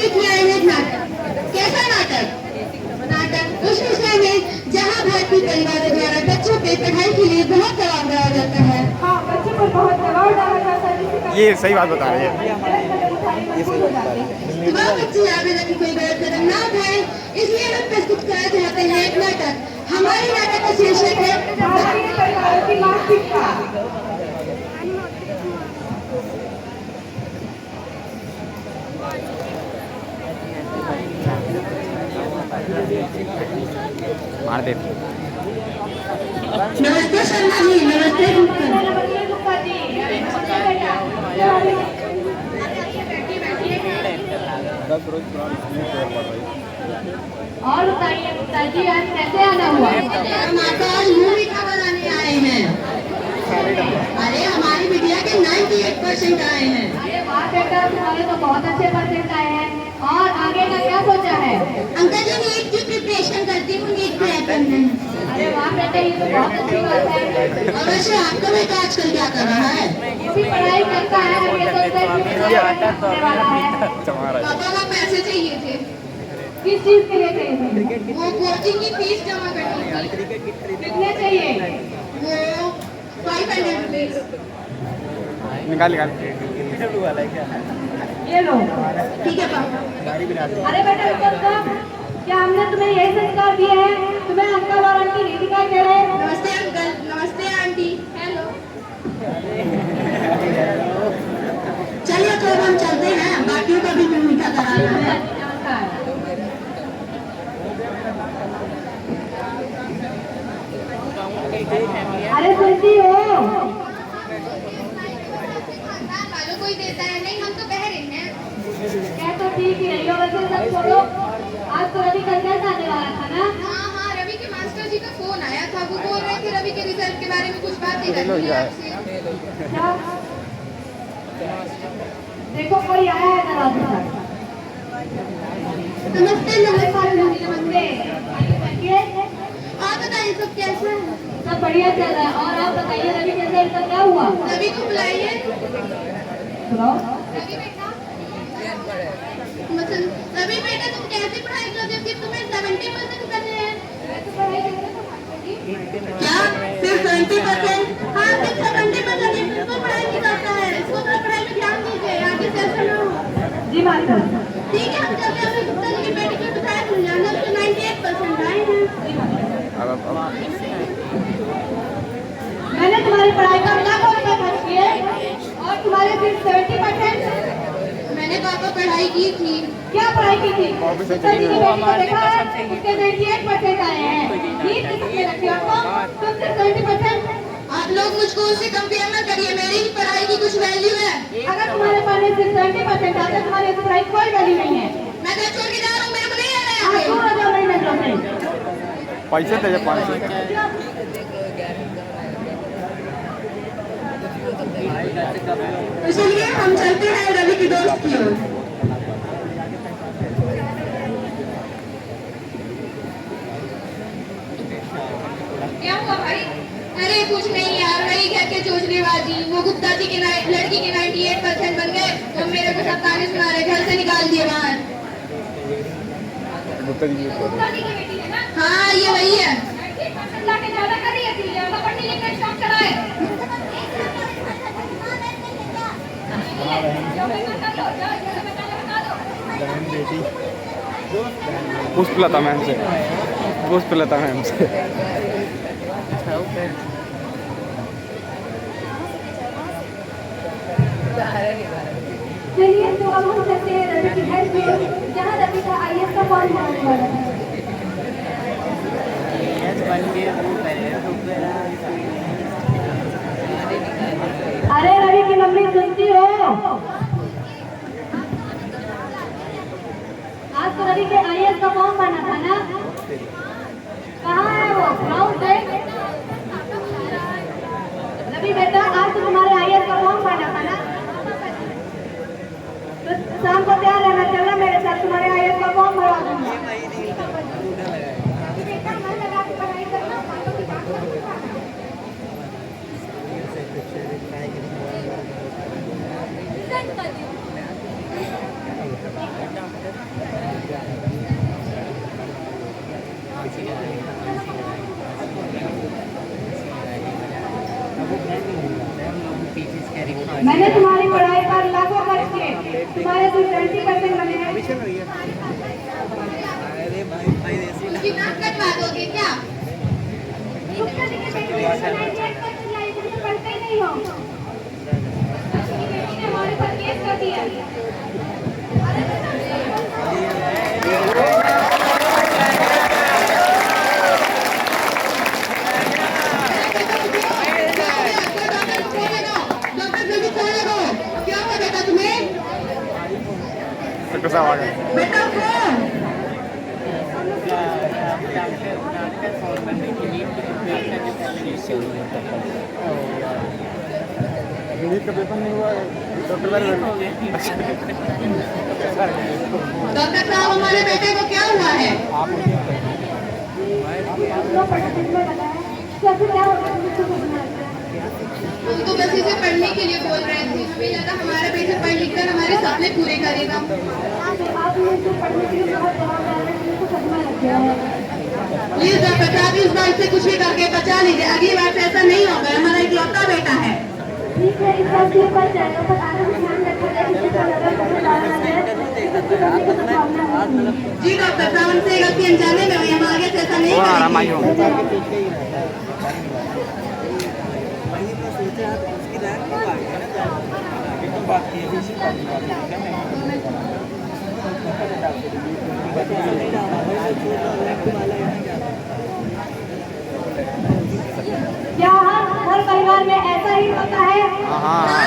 देखने आए हैं नाटक। कैसा नाटक? नाटक उस विषय में जहाँ भारतीय परिवारों द्वारा बच्चों पे पढ़ाई के लिए बहुत दबाव डाला जाता है। हाँ, बच्चों पर बहुत दबाव डाला जाता है। ये सही बात बता रही है। बच्चे आवेदन की कोई गलत कदम ना उठाए, इसलिए हम प्रस्तुत करना चाहते हैं एक नाटक। हमारे नाटक का शीर्षक है भारतीय परिवारों की मानसिकता। नमस्ते शर्मा जी। नमस्ते गुप्ता जी। और बताइए गुप्ता जी, आज कैसे आना हुआ? हम आपका आज मुंह मीठा बनाने आए हैं। अरे हमारी बिटिया के 98% आए हैं। अरे वाह बेटा, तुम्हारे तो बहुत अच्छे परसेंट आए हैं। और आगे का क्या सोचा है? अंकल जी नीट की प्रिपरेशन करती हूँ, नीट क्रैक करना है। अरे वाह बेटा, ये तो बहुत अच्छी बात है। और वैसे आपका बेटा आजकल क्या कर रहा है? अभी पढ़ाई करता है। पापा को पैसे चाहिए थे। किस चीज के लिए चाहिए थे? वो कोचिंग की फीस जमा करनी थी। कितने चाहिए? वो 500 रुपीज। निकाल ये लो। ठीक है पापा। अरे बेटा क्या हमने तुम्हें यही संस्कार दिए हैं? तुम्हें अंकल और आंटी नहीं दिखाई दे रहे? नमस्ते अंकल। नमस्ते आंटी। हेलो। चलिए तो हम चलते हैं, बाकियों का भी मुंह मीठा कराना है। अरे सुनती हो? कोई देता है नहीं, हम तो कह रहे हैं। क्या तो ठीक है, यो वैसे सब छोड़ो। आज तो रवि का रिजल्ट आने वाला था ना? हाँ, रवि के मास्टर जी का फोन आया था। वो बोल रहे थे रवि के रिजल्ट के बारे में कुछ बातें करनी है आपसे। देखो कोई आया है दरवाजे पर। नमस्ते। नमस्ते। आप बताइए सब कैसा है? सब बढ़िया चल रहा है। और आप बताइए रवि के रिजल्ट का क्या हुआ? रवि को बुलाइए। रवि बेटा, रवि बेटा तुम कैसे पढ़ाई करते हो? तुम्हें 70% बचे हैं। क्या सिर्फ 70%? हाँ, सिर्फ 70%। इसको पढ़ाई नहीं करता है। इसको तो पढ़ाई में ध्यान दीजिए, आगे से ऐसा ना हो। जी मास्टर। ठीक है, हम चलते हैं। गुप्ता जी की बेटी को बताया सुन जाना, उसको 98% आए हैं। मैंने तुम्हारी पढ़ाई का लाखों रुपए खर्च किए और तुम्हारे सिर्फ 70%। मैंने पापा पढ़ाई की थी। क्या पढ़ाई की थी? उसके 98% आए हैं। नीट किसने रखी आपको? तुम सिर्फ 70%। आप लोग मुझको उससे कंपेयर मत करिए। मेरी ही पढ़ाई की कुछ वैल्यू है। अगर तुम्हारे पास सिर्फ 70% आता है, तुम्हारी पढ़ाई कोई वैल्यू नहीं है। मैं घर छोड़ के जा रहा हूँ, मेरे को नहीं आना है। दूर हो जाओ, नहीं नजरों से। पैसे दे 500। इसलिए हम चलते हैं रवि की दोस्त की ओर। क्या हुआ भाई? अरे कुछ नहीं यार, वही घर के चोचलेबाजी। वो गुप्ता जी के लड़की के 98% बन गए, तो मेरे को 47 मारे, घर से निकाल दिए बाहर। गुप्ता जी की बेटी है ना? हाँ, ये वही है। ज्यादा कर रही है, ज्यादा पढ़ने लिखने का शौक कराए। पुष्पलता मैम से। चलिए तो अब हम चलते हैं रवि के घर पे, जहाँ रवि का IAS का फॉर्म भरने वाला है। अरे रवि की मम्मी सुनती हो? आज तो रवि के IAS का फॉर्म भरना था ना? कहाँ है वो? ग्राउंड पे। रवि बेटा, आज तो तुम्हारे IAS का फॉर्म भरना था ना? तो शाम को तैयार रहना, चलना मेरे साथ, तुम्हारे IAS का फॉर्म भरवा दूंगा। मैंने तुम्हारी पढ़ाई पर लाखों खर्च किए, तुम्हारे तो 20% बने हैं। उसकी नाक कटवा दोगे क्या? पढ़ते ही नहीं हो। हमारे पर केस कर दिया। डॉक्टर साहब आ गए। बेटा कौन? नीट का पेपर नहीं हुआ डॉक्टर डॉक्टर साहब हमारे बेटे को क्या हुआ है? हम तो बस इसे पढ़ने के लिए बोल रहे थे, हमें लगा हमारा बेटा पढ़ लिख कर हमारे सपने पूरे करेगा। प्लीज डॉक्टर साहब इस बार से कुछ भी करके बचा लीजिए, अगली बार से ऐसा नहीं होगा, हमारा इकलौता बेटा है। ठीक है, इस बार से बच जाएगा, पर आगे से ध्यान जी डॉक्टर साहब, हमसे गलती अनजाने में हुई, हम आगे से ऐसा नहीं करेंगे। क्या हर परिवार में ऐसा ही होता है? हाँ